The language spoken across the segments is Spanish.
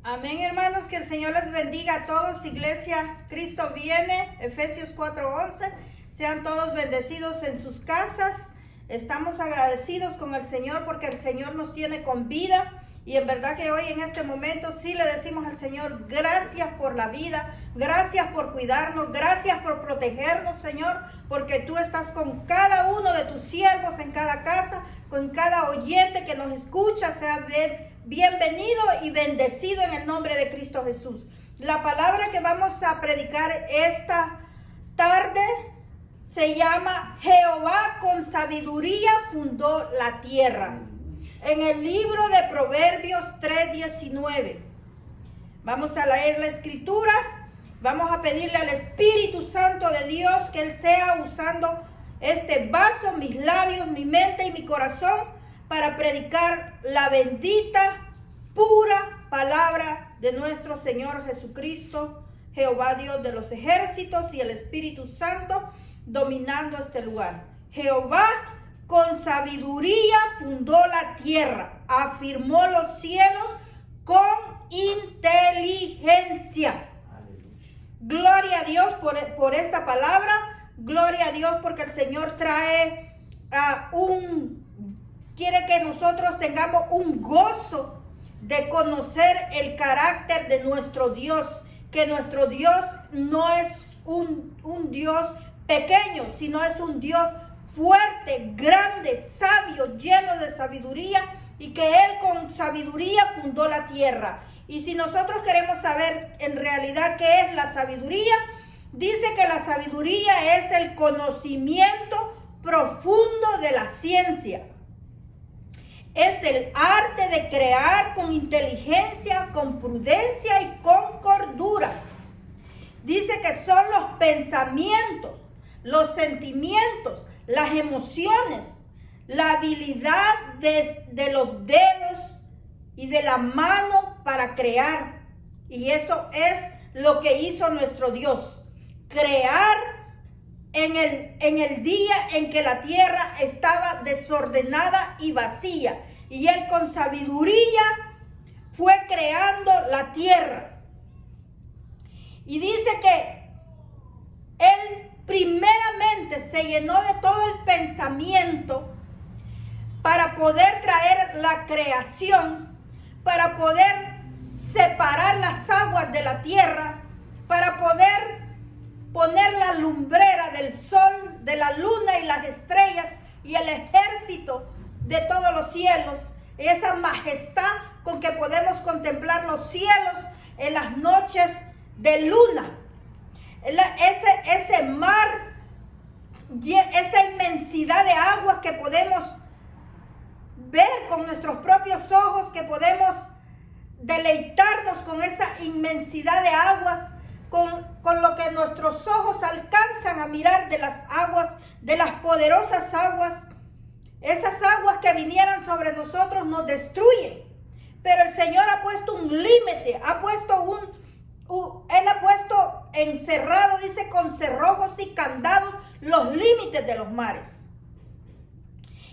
Amén, hermanos, que el Señor les bendiga a todos. Iglesia, Cristo viene, Efesios 4:11. Sean todos bendecidos en sus casas. Estamos agradecidos con el Señor porque el Señor nos tiene con vida. Y en verdad que hoy en este momento sí le decimos al Señor, gracias por la vida, gracias por cuidarnos, gracias por protegernos, Señor, porque tú estás con cada uno de tus siervos en cada casa, con cada oyente que nos escucha. Sea bienvenido y bendecido en el nombre de Cristo Jesús. La palabra que vamos a predicar esta tarde se llama Jehová con sabiduría fundó la tierra. En el libro de Proverbios 3:19. Vamos a leer la escritura. Vamos a pedirle al Espíritu Santo de Dios que Él sea usando este vaso, mis labios, mi mente y mi corazón para predicar la bendita, pura palabra de nuestro Señor Jesucristo, Jehová Dios de los ejércitos y el Espíritu Santo dominando este lugar. Jehová con sabiduría fundó la tierra, afirmó los cielos con inteligencia. Gloria a Dios por esta palabra. Gloria a Dios porque el Señor trae quiere que nosotros tengamos un gozo de conocer el carácter de nuestro Dios. Que nuestro Dios no es un Dios pequeño, sino es un Dios fuerte, grande, sabio, lleno de sabiduría, y que Él con sabiduría fundó la tierra. Y si nosotros queremos saber en realidad qué es la sabiduría, dice que la sabiduría es el conocimiento profundo de la ciencia. Es el arte de crear con inteligencia, con prudencia y con cordura. Dice que son los pensamientos, los sentimientos, las emociones, la habilidad de los dedos y de la mano para crear. Y eso es lo que hizo nuestro Dios. Crear en el día en que la tierra estaba desordenada y vacía. Y Él con sabiduría fue creando la tierra. Y dice que Él primeramente se llenó de todo el pensamiento para poder traer la creación, para poder separar las aguas de la tierra, para poder poner la lumbrera del sol, de la luna y las estrellas y el ejército de todos los cielos, esa majestad con que podemos contemplar los cielos en las noches de luna. Ese mar, esa inmensidad de aguas que podemos ver con nuestros propios ojos, que podemos deleitarnos con esa inmensidad de aguas, con lo que nuestros ojos alcanzan a mirar de las aguas, de las poderosas aguas. Esas aguas que vinieran sobre nosotros nos destruyen, pero el Señor ha puesto un límite, Él ha puesto encerrado, dice, con cerrojos y candados, los límites de los mares.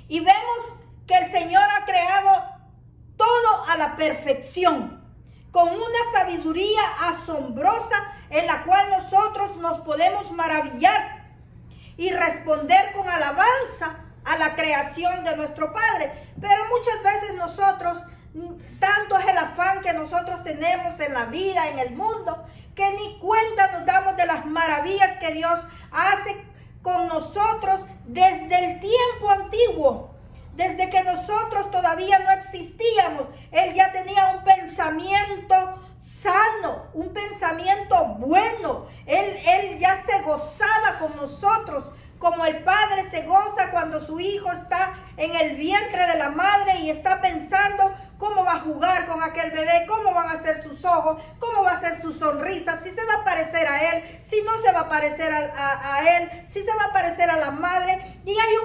Y vemos que el Señor ha creado todo a la perfección, con una sabiduría asombrosa en la cual nosotros nos podemos maravillar y responder con alabanza a la creación de nuestro Padre. Pero muchas veces nosotros, tanto es el afán que nosotros tenemos en la vida, en el mundo, que ni cuenta nos damos de las maravillas que Dios hace con nosotros desde el tiempo antiguo. Desde que nosotros todavía no existíamos, Él ya tenía un pensamiento sano, un pensamiento bueno. Él ya se gozaba con nosotros, como el padre se goza cuando su hijo está en el vientre de la madre y está pensando cómo va a jugar con aquel bebé, cómo van a ser sus ojos, cómo va a ser su sonrisa, si se va a parecer a él, si no se va a parecer a él, si se va a parecer a la madre. Y hay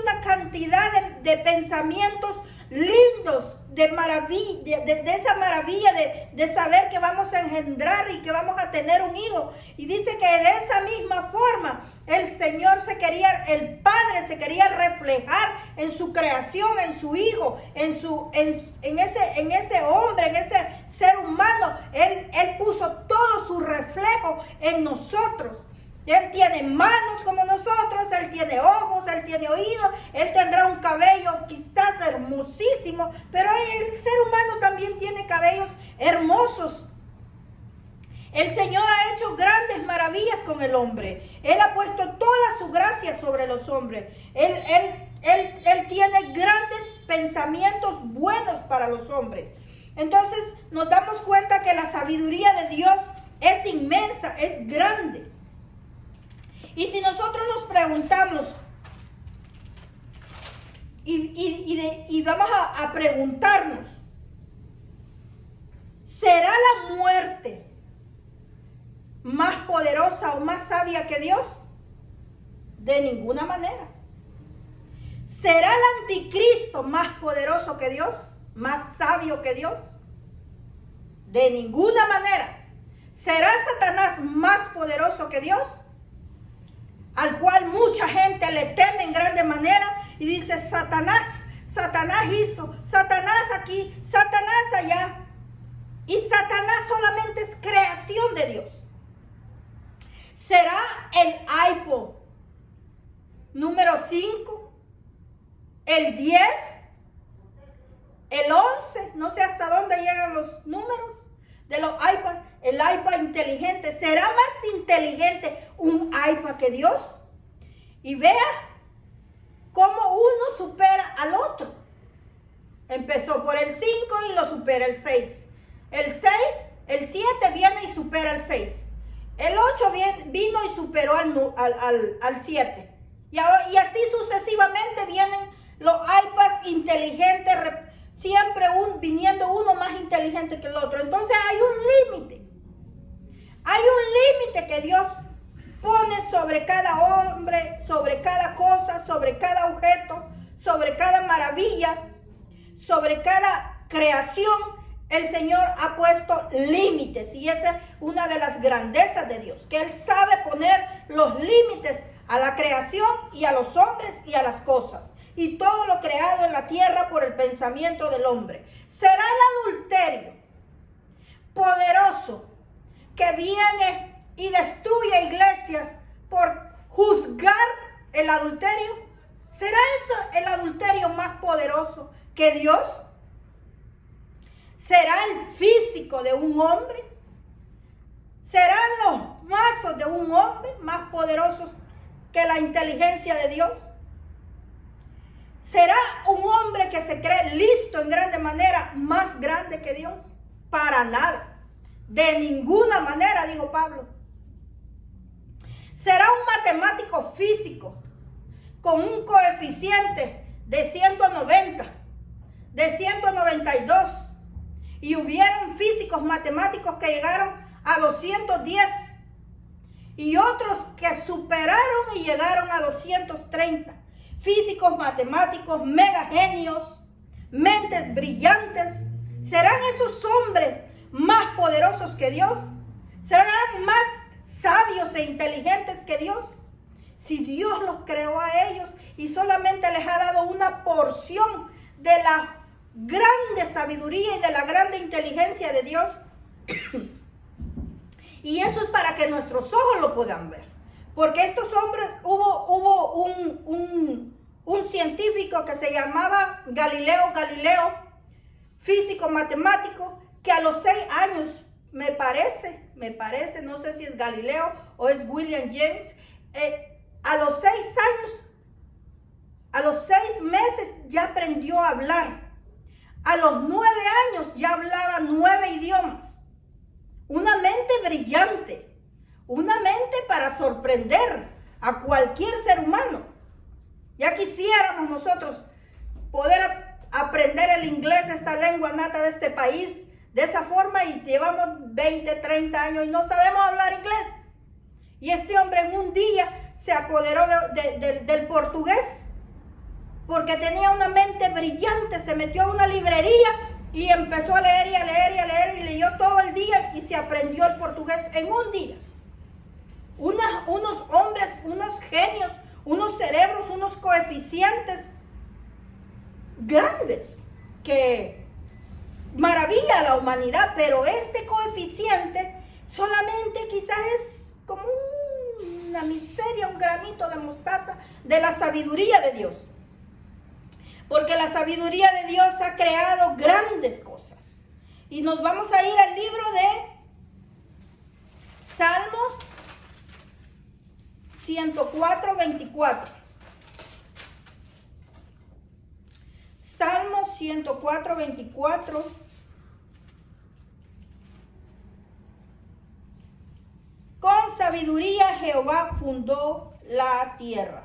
una cantidad de pensamientos lindos, de maravilla, de esa maravilla de saber que vamos a engendrar y que vamos a tener un hijo. Y dice que de esa misma forma el Señor el Padre se quería reflejar en su creación, en su Hijo, en ese hombre, en ese ser humano Él puso todo su reflejo en nosotros. Él tiene manos como nosotros, Él tiene ojos, Él tiene oídos, Él tendrá un cabello quizás hermosísimo, pero el ser humano también tiene cabellos hermosos. El Señor ha hecho grandes maravillas con el hombre. Él ha puesto toda su gracia sobre los hombres. Él tiene grandes pensamientos buenos para los hombres. Entonces nos damos cuenta que la sabiduría de Dios es inmensa, es grande. Y si nosotros nos preguntamos y vamos a preguntarnos, ¿será la muerte más poderosa o más sabia que Dios? De ninguna manera. ¿Será el anticristo más poderoso que Dios? ¿Más sabio que Dios? De ninguna manera. ¿Será Satanás más poderoso que Dios? Al cual mucha gente le teme en grande manera y dice: Satanás hizo, Satanás aquí, Satanás allá. Y Satanás solamente es creación de Dios. ¿Será el iPod número 5, el 10, el 11? No sé hasta dónde llegan los números de los iPads. El iPad inteligente. ¿Será más inteligente un iPad que Dios? Y vea cómo uno supera al otro. Empezó por el 5 y lo supera el 6. El 7 viene y supera el 6. El 8 vino y superó al 7. Y así sucesivamente vienen los iPads inteligentes, siempre viniendo uno más inteligente que el otro. Entonces hay un límite. Hay un límite que Dios pone sobre cada hombre, sobre cada cosa, sobre cada objeto, sobre cada maravilla, sobre cada creación. El Señor ha puesto límites, y esa es una de las grandezas de Dios, que Él sabe poner los límites a la creación y a los hombres y a las cosas, y todo lo creado en la tierra por el pensamiento del hombre. ¿Será el adulterio poderoso que viene y destruye iglesias por juzgar el adulterio? ¿Será eso el adulterio más poderoso que Dios? ¿Será el físico de un hombre? ¿Serán los mazos de un hombre más poderosos que la inteligencia de Dios? ¿Será un hombre que se cree listo en grande manera más grande que Dios? Para nada. De ninguna manera, dijo Pablo. ¿Será un matemático físico con un coeficiente de 190, de 192? Y hubieron físicos matemáticos que llegaron a 210 y otros que superaron y llegaron a 230. Físicos matemáticos, mega genios, mentes brillantes. ¿Serán esos hombres más poderosos que Dios? ¿Serán más sabios e inteligentes que Dios? Si Dios los creó a ellos y solamente les ha dado una porción de la grande sabiduría y de la grande inteligencia de Dios. Y eso es para que nuestros ojos lo puedan ver. Porque estos hombres, hubo un científico que se llamaba Galileo, físico matemático, que a los 6 años, me parece, no sé si es Galileo o es William James, a los 6 años, a los 6 meses ya aprendió a hablar. A los 9 años ya hablaba 9 idiomas. Una mente brillante, una mente para sorprender a cualquier ser humano. Ya quisiéramos nosotros poder aprender el inglés, esta lengua nata de este país, de esa forma, y llevamos 20, 30 años y no sabemos hablar inglés. Y este hombre en un día se apoderó del portugués, porque tenía una mente brillante. Se metió a una librería y empezó a leer y a leer y a leer, y leyó todo el día y se aprendió el portugués en un día. Unos hombres, unos genios, unos cerebros, unos coeficientes grandes que maravilla a la humanidad, pero este coeficiente coeficiente solamente quizás es como una miseria, un granito de mostaza de la sabiduría de Dios. Porque la sabiduría de Dios ha creado grandes cosas. Y nos vamos a ir al libro de Salmo 104, 24. Salmo 104, 24. Con sabiduría Jehová fundó la tierra.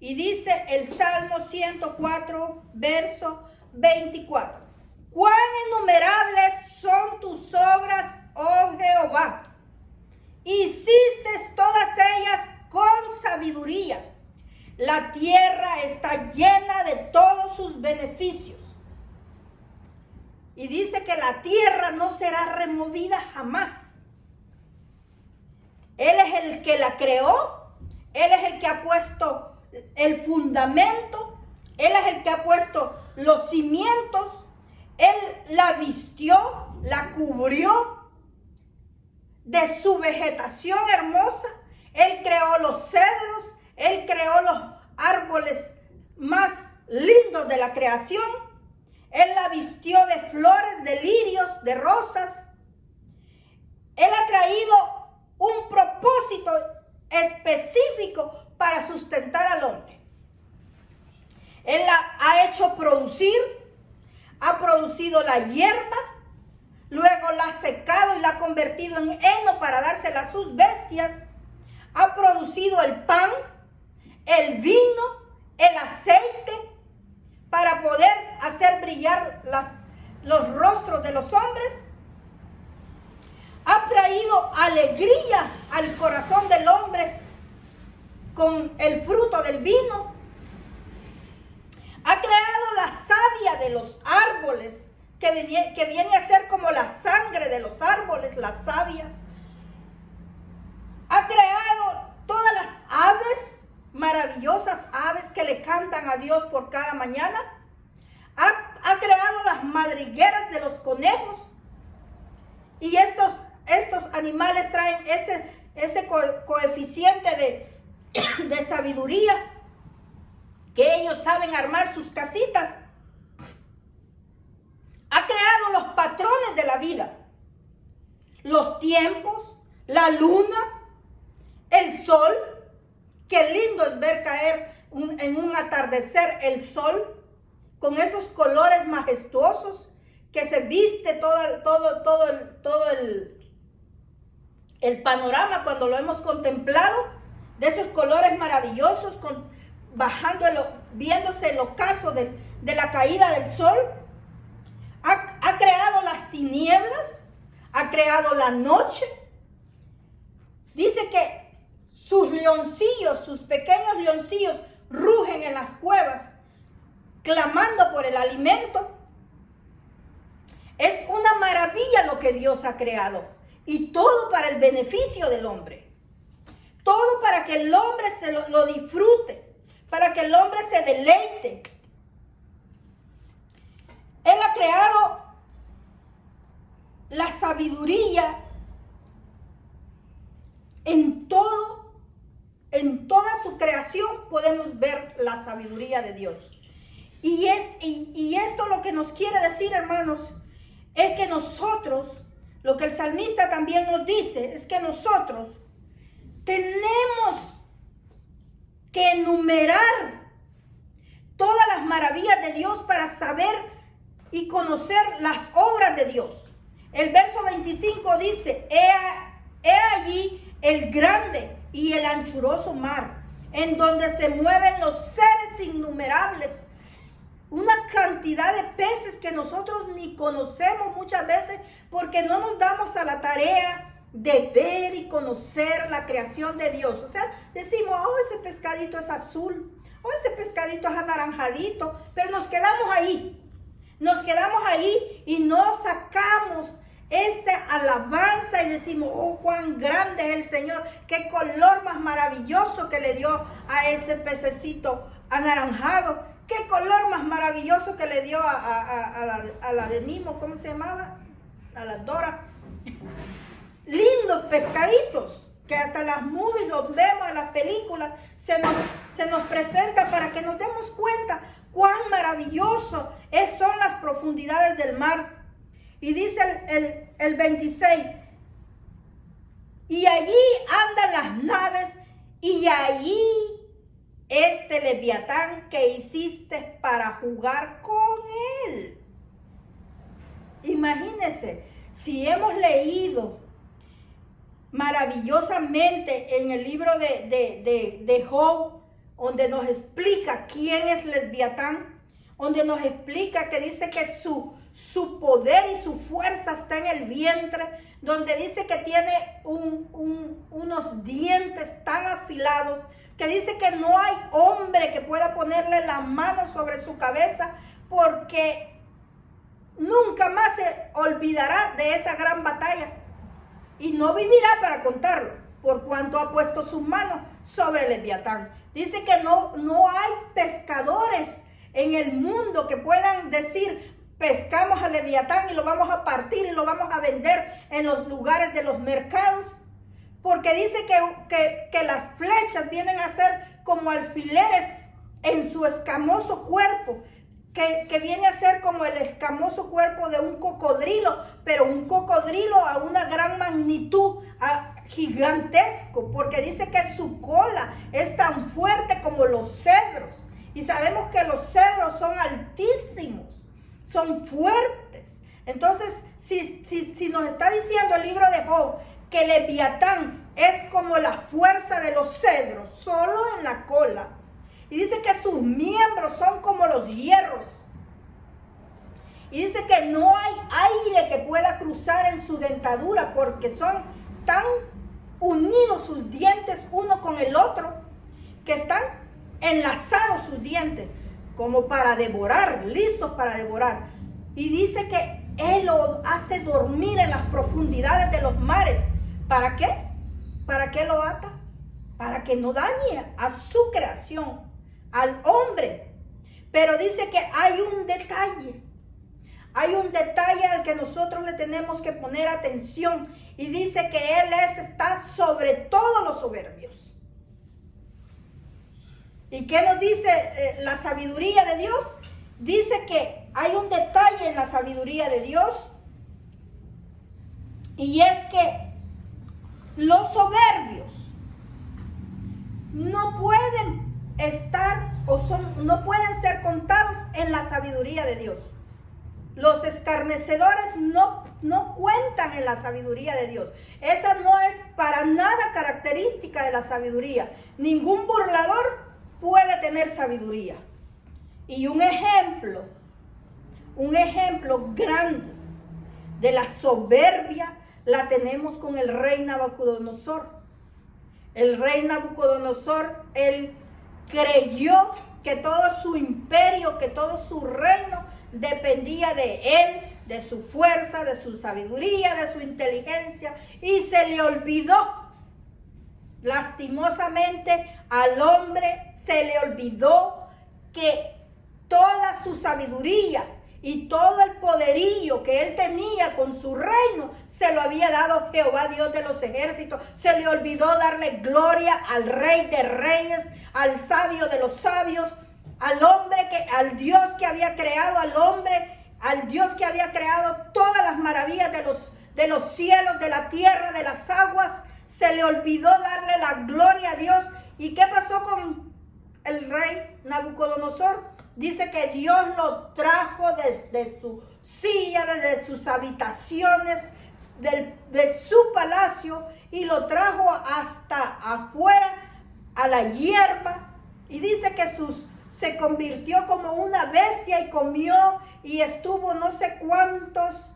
Y dice el Salmo 104, verso 24. Cuán innumerables son tus obras, oh Jehová. Hiciste todas ellas con sabiduría. La tierra está llena de todos sus beneficios. Y dice que la tierra no será removida jamás. Él es el que la creó. Él es el que ha puesto el fundamento. Él es el que ha puesto los cimientos. Él la vistió, la cubrió de su vegetación hermosa. Él creó los cedros. Él creó los árboles más lindos de la creación. Él la vistió de flores, de lirios, de rosas. Él ha traído un propósito específico para sustentar al hombre. Él la ha hecho producir, ha producido la hierba, luego la ha secado y la ha convertido en heno para dársela a sus bestias. Ha producido el pan, el vino, el aceite, para poder hacer brillar los rostros de los hombres. Ha traído alegría al corazón del hombre con el fruto del vino. Ha creado la savia de los árboles, que viene a ser como la sangre de los árboles, la savia. Ha creado todas las aves, maravillosas aves que le cantan a Dios por cada mañana. Ha creado las madrigueras de los conejos. Y estos animales traen ese coeficiente de sabiduría, que ellos saben armar sus casitas. Ha creado los patrones de la vida, los tiempos, la luna, el sol. Qué lindo es ver caer en un atardecer el sol con esos colores majestuosos que se viste todo el panorama cuando lo hemos contemplado, de esos colores maravillosos, viéndose el ocaso de la caída del sol. Ha creado las tinieblas, ha creado la noche. Dice que sus leoncillos, sus pequeños leoncillos, rugen en las cuevas, clamando por el alimento. Es una maravilla lo que Dios ha creado. Y todo para el beneficio del hombre. Todo para que el hombre lo disfrute. Para que el hombre se deleite. Él ha creado la sabiduría en toda su creación podemos ver la sabiduría de Dios. Y esto lo que nos quiere decir, hermanos, es que nosotros, lo que el salmista también nos dice, es que nosotros tenemos que enumerar todas las maravillas de Dios para saber y conocer las obras de Dios. El verso 25 dice: he allí el grande y el anchuroso mar, en donde se mueven los seres innumerables. Una cantidad de peces que nosotros ni conocemos muchas veces porque no nos damos a la tarea de ver y conocer la creación de Dios. O sea, decimos: oh, ese pescadito es azul, oh, ese pescadito es anaranjadito, pero nos quedamos ahí. Nos quedamos ahí y no sacamos esta alabanza y decimos: oh, cuán grande es el Señor, qué color más maravilloso que le dio a ese pececito anaranjado, qué color más maravilloso que le dio a la de Nimo, ¿cómo se llamaba? a las Dora. Lindos pescaditos, que hasta las movies los vemos en las películas, se nos presenta para que nos demos cuenta cuán maravilloso son las profundidades del mar. Y dice el 26, y allí andan las naves, y allí este Leviatán que hiciste para jugar con él. Imagínense, si hemos leído maravillosamente en el libro de Job, donde nos explica quién es Leviatán, donde nos explica que dice que su poder y su fuerza está en el vientre, donde dice que tiene unos dientes tan afilados, que dice que no hay hombre que pueda ponerle la mano sobre su cabeza, porque nunca más se olvidará de esa gran batalla y no vivirá para contarlo, por cuanto ha puesto sus manos sobre el Leviatán. Dice que no hay pescadores en el mundo que puedan decir: pescamos al Leviatán y lo vamos a partir y lo vamos a vender en los lugares de los mercados, porque dice que las flechas vienen a ser como alfileres en su escamoso cuerpo, que viene a ser como el escamoso cuerpo de un cocodrilo, pero un cocodrilo a una gran magnitud, gigantesco, porque dice que su cola es tan fuerte como los cedros, y sabemos que los cedros son altísimos, son fuertes. Entonces, si nos está diciendo el libro de Job que Leviatán es como la fuerza de los cedros, solo en la cola, y dice que sus miembros son como los hierros, y dice que no hay aire que pueda cruzar en su dentadura, porque son tan unidos sus dientes uno con el otro, que están enlazados sus dientes, como para devorar, listos para devorar. Y dice que Él lo hace dormir en las profundidades de los mares. ¿Para qué? ¿Para qué lo ata? Para que no dañe a su creación, al hombre. Pero dice que hay un detalle al que nosotros le tenemos que poner atención. Y dice que Él está sobre todos los soberbios. ¿Y qué nos dice la sabiduría de Dios? Dice que hay un detalle en la sabiduría de Dios, y es que los soberbios no pueden estar no pueden ser contados en la sabiduría de Dios. Los escarnecedores no cuentan en la sabiduría de Dios. Esa no es para nada característica de la sabiduría. Ningún burlador puede tener sabiduría. Y un ejemplo grande de la soberbia la tenemos con el rey Nabucodonosor. El rey Nabucodonosor, él creyó que todo su imperio, que todo su reino dependía de él, de su fuerza, de su sabiduría, de su inteligencia, y se le olvidó. Lastimosamente al hombre se le olvidó que toda su sabiduría y todo el poderío que él tenía con su reino se lo había dado Jehová, Dios de los ejércitos. Se le olvidó darle gloria al Rey de Reyes, al sabio de los sabios, al Dios que había creado al hombre, al Dios que había creado todas las maravillas de los cielos, de la tierra, de las aguas. Se le olvidó darle la gloria a Dios. ¿Y qué pasó con el rey Nabucodonosor? Dice que Dios lo trajo desde su silla, desde sus habitaciones, de su palacio, y lo trajo hasta afuera a la hierba. Y dice que se convirtió como una bestia y comió y estuvo no sé cuántos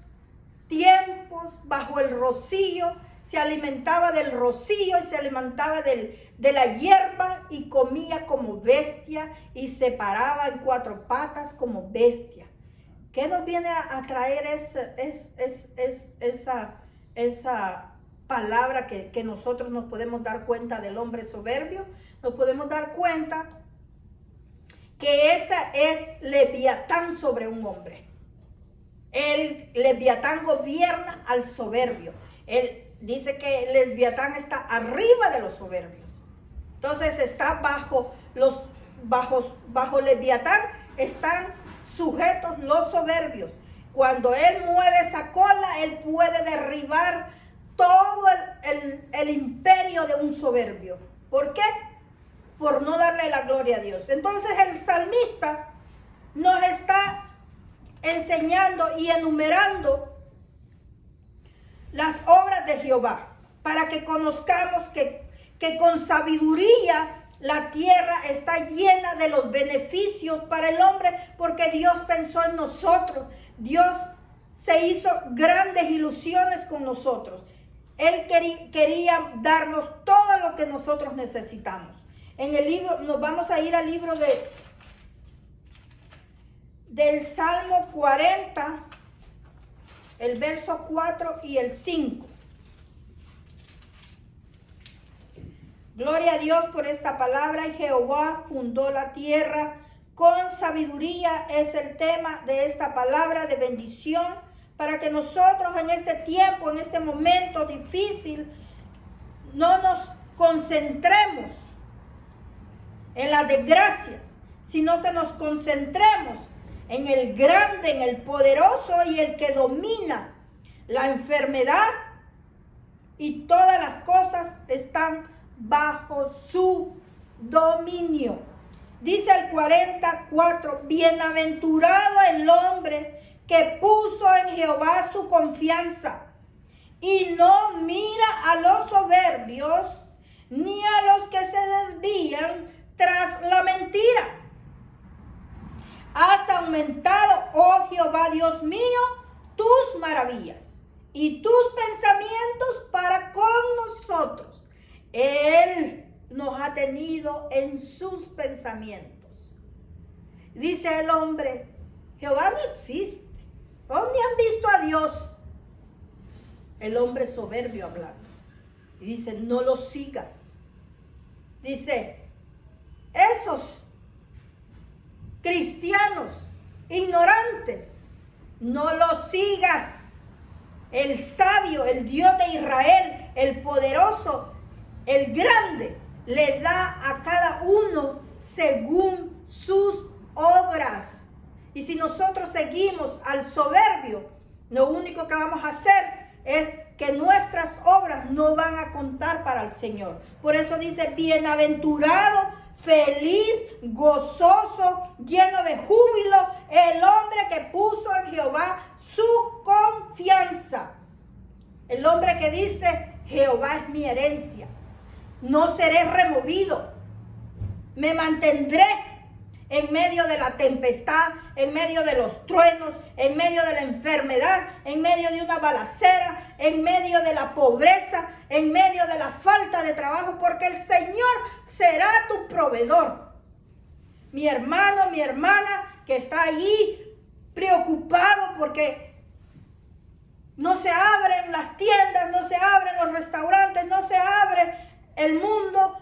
tiempos bajo el rocío. Se alimentaba del rocío y se alimentaba de la hierba, y comía como bestia y se paraba en cuatro patas como bestia. ¿Qué nos viene a traer esa palabra que nosotros nos podemos dar cuenta del hombre soberbio? Nos podemos dar cuenta que esa es Leviatán sobre un hombre. El Leviatán gobierna al soberbio. Él dice que el Leviatán está arriba de los soberbios. Entonces está bajo Leviatán están sujetos los soberbios. Cuando él mueve esa cola, él puede derribar todo el imperio de un soberbio. ¿Por qué? Por no darle la gloria a Dios. Entonces el salmista nos está enseñando y enumerando las obras de Jehová para que conozcamos que con sabiduría la tierra está llena de los beneficios para el hombre, porque Dios pensó en nosotros. Dios se hizo grandes ilusiones con nosotros. Él quería darnos todo lo que nosotros necesitamos. En el libro, nos vamos a ir al libro del Salmo 40, el verso 4 y el 5. Gloria a Dios por esta palabra. Y Jehová fundó la tierra con sabiduría. Es el tema de esta palabra de bendición, para que nosotros en este tiempo, en este momento difícil, no nos concentremos en las desgracias, sino que nos concentremos en el grande, en el poderoso y el que domina la enfermedad, y todas las cosas están bajo su dominio. Dice el 44, bienaventurado el hombre que puso en Jehová su confianza y no mira a los soberbios ni a los que se desvían tras la mentira. Has aumentado, oh Jehová Dios mío, tus maravillas y tus pensamientos para con nosotros. Él nos ha tenido en sus pensamientos. Dice el hombre, Jehová no existe. ¿Dónde han visto a Dios? El hombre soberbio hablando. Y dice, no lo sigas. Dice, esos cristianos ignorantes, no los sigas. El sabio, el Dios de Israel, el poderoso, el grande, le da a cada uno según sus obras. Y si nosotros seguimos al soberbio, lo único que vamos a hacer es que nuestras obras no van a contar para el Señor. Por eso dice, bienaventurado, feliz, gozoso, lleno de júbilo, el hombre que puso en Jehová su confianza. El hombre que dice, Jehová es mi herencia. No seré removido. Me mantendré en medio de la tempestad, en medio de los truenos, en medio de la enfermedad, en medio de una balacera, en medio de la pobreza, en medio de la falta de trabajo, porque el Señor será tu proveedor. Mi hermano, mi hermana que está allí preocupado porque no se abren las tiendas, no se abren los restaurantes, no se abre el mundo.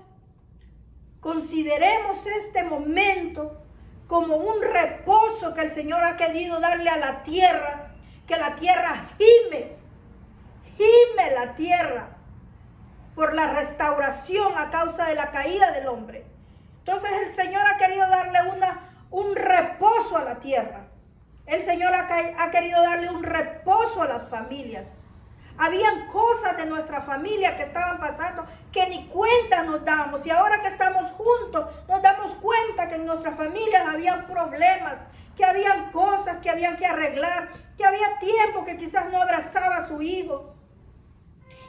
Consideremos este momento como un reposo que el Señor ha querido darle a la tierra, que la tierra gime la tierra por la restauración a causa de la caída del hombre. Entonces el Señor ha querido darle un reposo a la tierra. El Señor ha querido darle un reposo a las familias. Habían cosas de nuestra familia que estaban pasando que ni cuenta nos damos. Y ahora que estamos juntos, nos damos cuenta que en nuestras familias habían problemas, que habían cosas que habían que arreglar, que había tiempo que quizás no abrazaba a su hijo,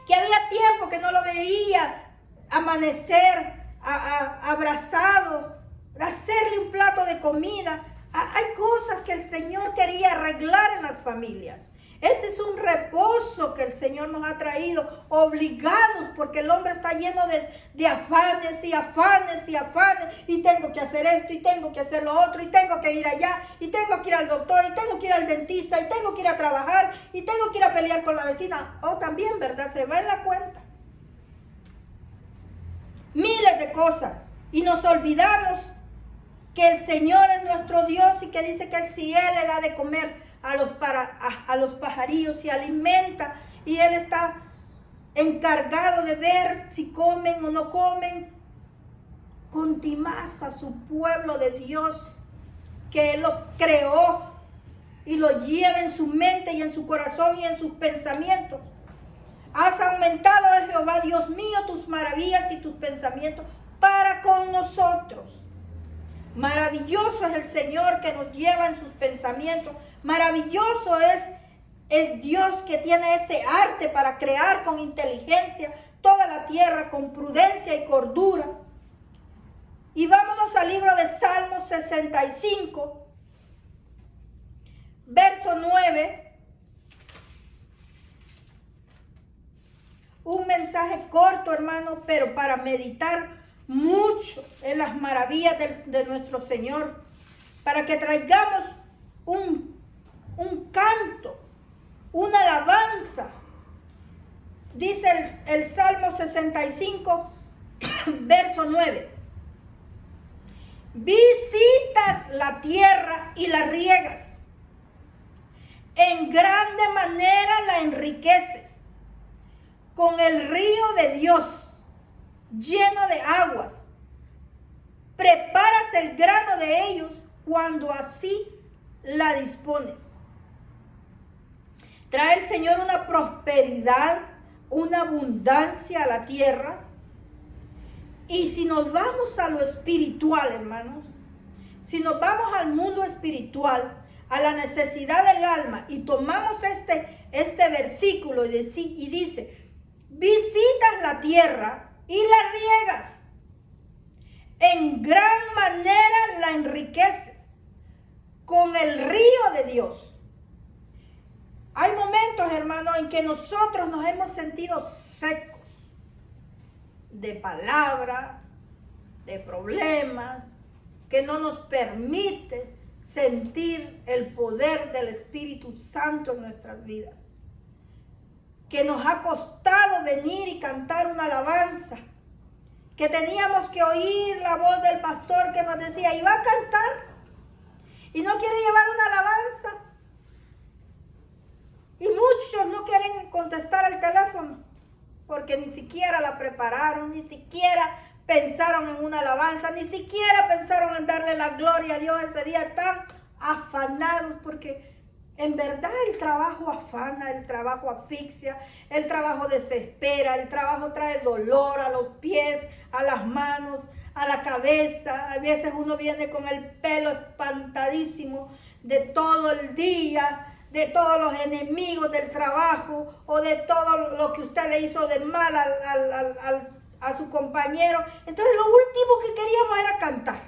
que había tiempo que no lo veía amanecer abrazado, hacerle un plato de comida. Hay cosas que el Señor quería arreglar en las familias. Este es un reposo que el Señor nos ha traído, obligados, porque el hombre está lleno de afanes y afanes y afanes, y tengo que hacer esto, y tengo que hacer lo otro, y tengo que ir allá, y tengo que ir al doctor, y tengo que ir al dentista, y tengo que ir a trabajar, y tengo que ir a pelear con la vecina. También, ¿verdad? Se va en la cuenta. Miles de cosas, y nos olvidamos que el Señor es nuestro Dios, y que dice que si Él le da de comer a los pajarillos y alimenta. Y Él está encargado de ver si comen o no comen. Contimás a su pueblo de Dios, que Él lo creó y lo lleva en su mente y en su corazón y en sus pensamientos. Has aumentado, Jehová, Dios mío, tus maravillas y tus pensamientos para con nosotros. Maravilloso es el Señor que nos lleva en sus pensamientos. Maravilloso es Dios que tiene ese arte para crear con inteligencia toda la tierra, con prudencia y cordura. Y vámonos al libro de Salmos 65, verso 9. Un mensaje corto, hermano, pero para meditar mucho en las maravillas de nuestro Señor, para que traigamos un canto, una alabanza. Dice el Salmo 65, verso 9. Visitas la tierra y la riegas, en grande manera la enriqueces, con el río de Dios lleno de aguas. Preparas el grano de ellos cuando así la dispones. Trae el Señor una prosperidad, una abundancia a la tierra. Y si nos vamos a lo espiritual, hermanos, si nos vamos al mundo espiritual, a la necesidad del alma, y tomamos este versículo y dice, visitas la tierra y la riegas, en gran manera la enriqueces, con el río de Dios. Hay momentos, hermanos, en que nosotros nos hemos sentido secos de palabra, de problemas, que no nos permite sentir el poder del Espíritu Santo en nuestras vidas. Que nos ha costado venir y cantar una alabanza, que teníamos que oír la voz del pastor que nos decía, y va a cantar, y no quiere llevar una alabanza. Y muchos no quieren contestar al teléfono, porque ni siquiera la prepararon, ni siquiera pensaron en una alabanza, ni siquiera pensaron en darle la gloria a Dios ese día, tan afanados, porque en verdad el trabajo afana, el trabajo asfixia, el trabajo desespera, el trabajo trae dolor a los pies, a las manos, a la cabeza. A veces uno viene con el pelo espantadísimo de todo el día, de todos los enemigos del trabajo o de todo lo que usted le hizo de mal a su compañero. Entonces lo último que queríamos era cantar.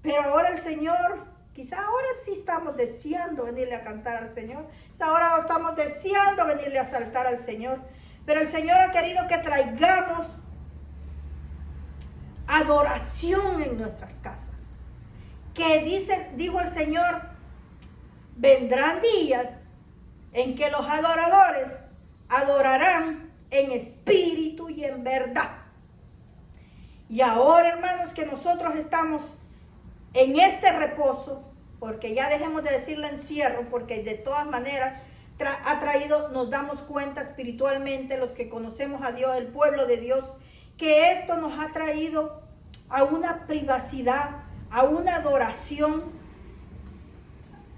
Pero ahora el Señor, quizá ahora sí estamos deseando venirle a cantar al Señor. Quizá ahora estamos deseando venirle a saltar al Señor. Pero el Señor ha querido que traigamos adoración en nuestras casas. Que dijo el Señor, vendrán días en que los adoradores adorarán en espíritu y en verdad. Y ahora, hermanos, que nosotros estamos en este reposo, porque ya dejemos de decirle encierro, porque de todas maneras nos damos cuenta espiritualmente, los que conocemos a Dios, el pueblo de Dios, que esto nos ha traído a una privacidad, a una adoración.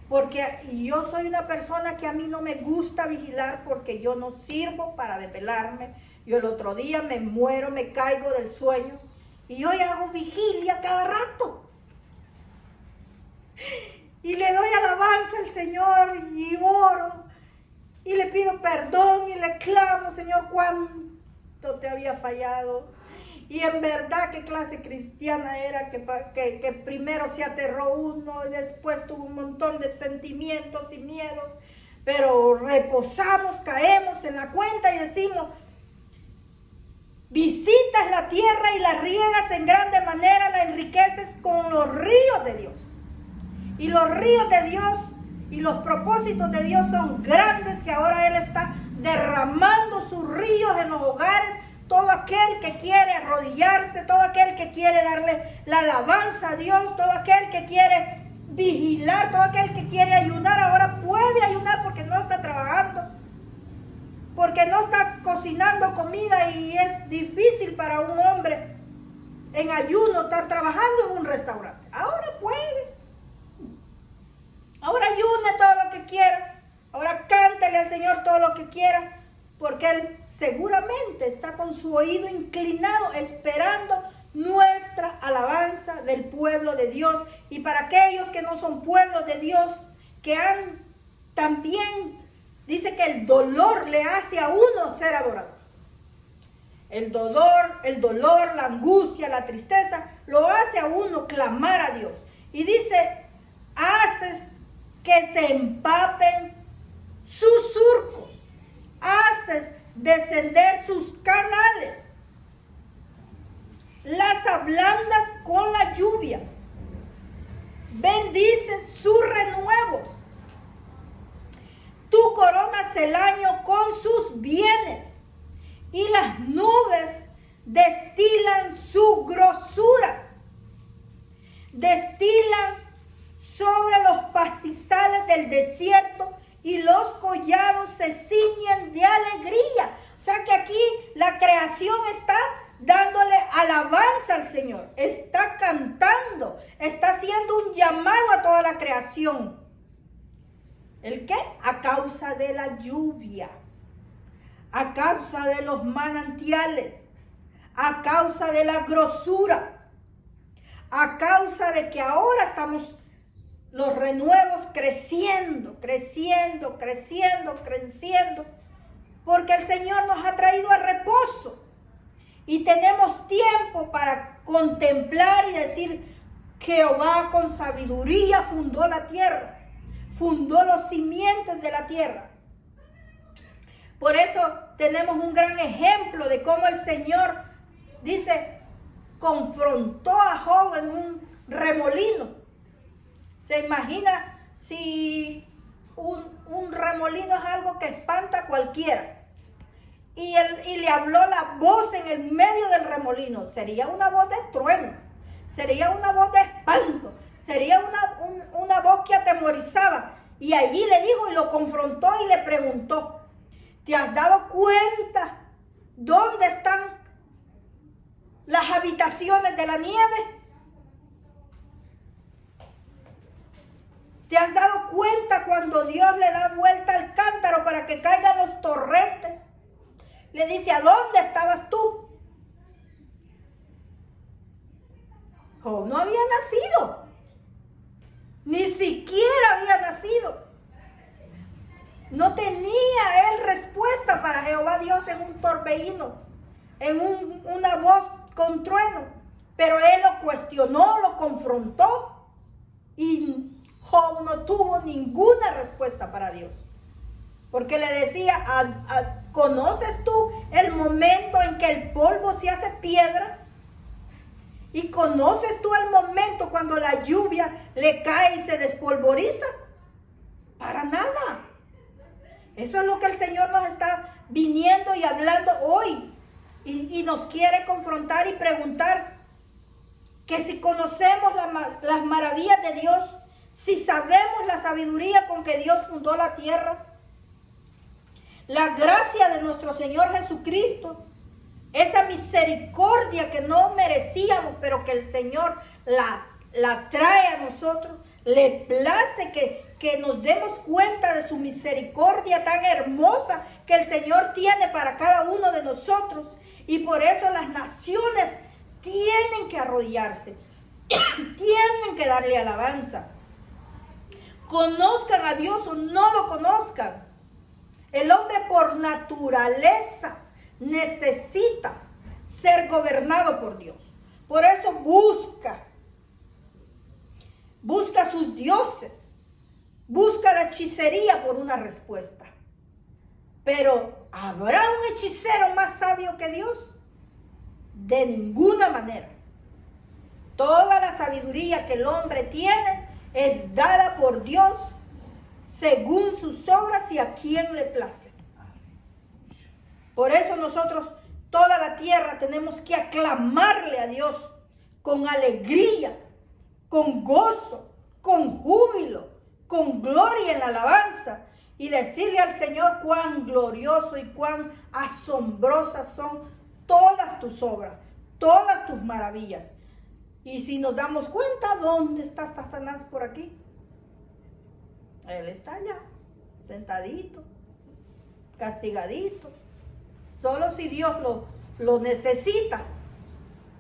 Porque yo soy una persona que a mí no me gusta vigilar, porque yo no sirvo para desvelarme. Yo el otro día me muero, me caigo del sueño y hoy hago vigilia cada rato. Y le doy alabanza al Señor y oro y le pido perdón y le clamo, Señor, cuánto te había fallado. Y en verdad, qué clase cristiana era, que primero se aterró uno y después tuvo un montón de sentimientos y miedos. Pero reposamos, caemos en la cuenta y decimos, visitas la tierra y la riegas en grande manera, la enriqueces con los ríos de Dios. Y los ríos de Dios y los propósitos de Dios son grandes, que ahora Él está derramando sus ríos en los hogares. Todo aquel que quiere arrodillarse, todo aquel que quiere darle la alabanza a Dios, todo aquel que quiere vigilar. Todo aquel que quiere ayunar ahora puede ayunar porque no está trabajando, porque no está cocinando comida, y es difícil para un hombre en ayuno estar trabajando en un restaurante. Ahora puede. Ahora ayune todo lo que quiera. Ahora cántele al Señor todo lo que quiera, porque Él seguramente está con su oído inclinado esperando nuestra alabanza del pueblo de Dios. Y para aquellos que no son pueblo de Dios, que han también, dice que el dolor le hace a uno ser adorador. El dolor, la angustia, la tristeza, lo hace a uno clamar a Dios. Y dice, haces que se empapen sus surcos, haces descender sus canales, las ablandas con la lluvia, bendices sus renuevos, tú coronas el año con sus bienes, y las nubes destilan su grosura, destilan sobre los pastizales del desierto, y los collados se ciñen de alegría. O sea que aquí la creación está dándole alabanza al Señor, está cantando, está haciendo un llamado a toda la creación. ¿El qué? A causa de la lluvia, a causa de los manantiales, a causa de la grosura, a causa de que ahora estamos los renuevos creciendo, porque el Señor nos ha traído a reposo y tenemos tiempo para contemplar y decir, Jehová con sabiduría fundó la tierra, fundó los cimientos de la tierra. Por eso tenemos un gran ejemplo de cómo el Señor, dice, confrontó a Job en un remolino. ¿Se imagina si un remolino es algo que espanta a cualquiera? Y le habló la voz en el medio del remolino. Sería una voz de trueno, sería una voz de espanto, sería una voz que atemorizaba. Y allí le dijo y lo confrontó y le preguntó, ¿te has dado cuenta dónde están las habitaciones de la nieve? ¿Te has dado cuenta cuando Dios le da vuelta al cántaro para que caigan los torrentes? Le dice, ¿a dónde estabas tú? Job no había nacido. Ni siquiera había nacido. No tenía él respuesta para Jehová Dios en un torbellino, en una voz con trueno. Pero él lo cuestionó, lo confrontó, y Job no tuvo ninguna respuesta para Dios. Porque le decía, ¿conoces tú el momento en que el polvo se hace piedra? ¿Y conoces tú el momento cuando la lluvia le cae y se despolvoriza? Para nada. Eso es lo que el Señor nos está viniendo y hablando hoy. Y nos quiere confrontar y preguntar que si conocemos las maravillas de Dios, si sabemos la sabiduría con que Dios fundó la tierra, la gracia de nuestro Señor Jesucristo, esa misericordia que no merecíamos, pero que el Señor la trae a nosotros, le place que nos demos cuenta de su misericordia tan hermosa que el Señor tiene para cada uno de nosotros. Y por eso las naciones tienen que arrodillarse, tienen que darle alabanza. Conozcan a Dios o no lo conozcan, el hombre por naturaleza necesita ser gobernado por Dios. Por eso busca sus dioses, busca la hechicería por una respuesta. Pero ¿habrá un hechicero más sabio que Dios? De ninguna manera. Toda la sabiduría que el hombre tiene es dada por Dios según sus obras y a quien le place. Por eso nosotros, toda la tierra, tenemos que aclamarle a Dios con alegría, con gozo, con júbilo, con gloria en la alabanza, y decirle al Señor cuán glorioso y cuán asombrosas son todas tus obras, todas tus maravillas. Y si nos damos cuenta, ¿dónde está Satanás por aquí? Él está allá, sentadito, castigadito. Solo si Dios lo necesita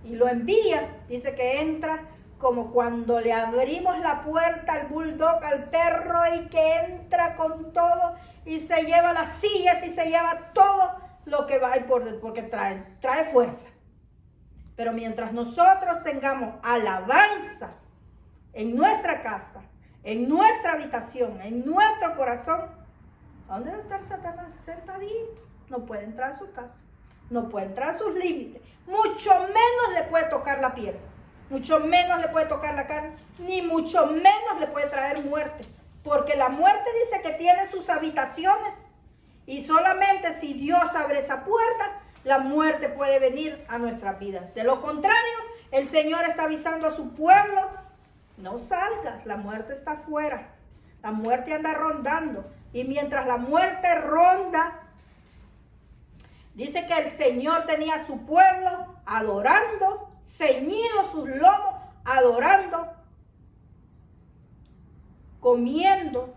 y lo envía, dice que entra como cuando le abrimos la puerta al bulldog, al perro, y que entra con todo y se lleva las sillas y se lleva todo lo que va, porque trae fuerza. Pero mientras nosotros tengamos alabanza en nuestra casa, en nuestra habitación, en nuestro corazón, ¿dónde va a estar Satanás? Sentadito. No puede entrar a su casa, no puede entrar a sus límites, mucho menos le puede tocar la piel. Mucho menos le puede tocar la carne, ni mucho menos le puede traer muerte. Porque la muerte dice que tiene sus habitaciones. Y solamente si Dios abre esa puerta, la muerte puede venir a nuestras vidas. De lo contrario, el Señor está avisando a su pueblo: no salgas, la muerte está afuera. La muerte anda rondando. Y mientras la muerte ronda, dice que el Señor tenía a su pueblo adorando, ceñidos sus lomos, adorando, comiendo,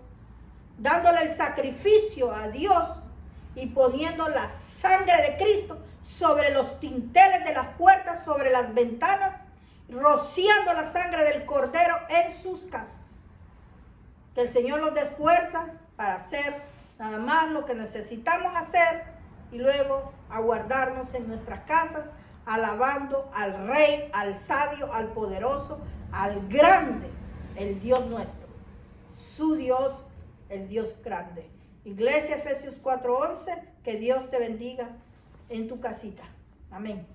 dándole el sacrificio a Dios y poniendo la sangre de Cristo sobre los dinteles de las puertas, sobre las ventanas, rociando la sangre del Cordero en sus casas. Que el Señor nos dé fuerza para hacer nada más lo que necesitamos hacer y luego aguardarnos en nuestras casas, alabando al Rey, al sabio, al poderoso, al grande, el Dios nuestro, su Dios, el Dios grande. Iglesia, Efesios 4:11, que Dios te bendiga en tu casita. Amén.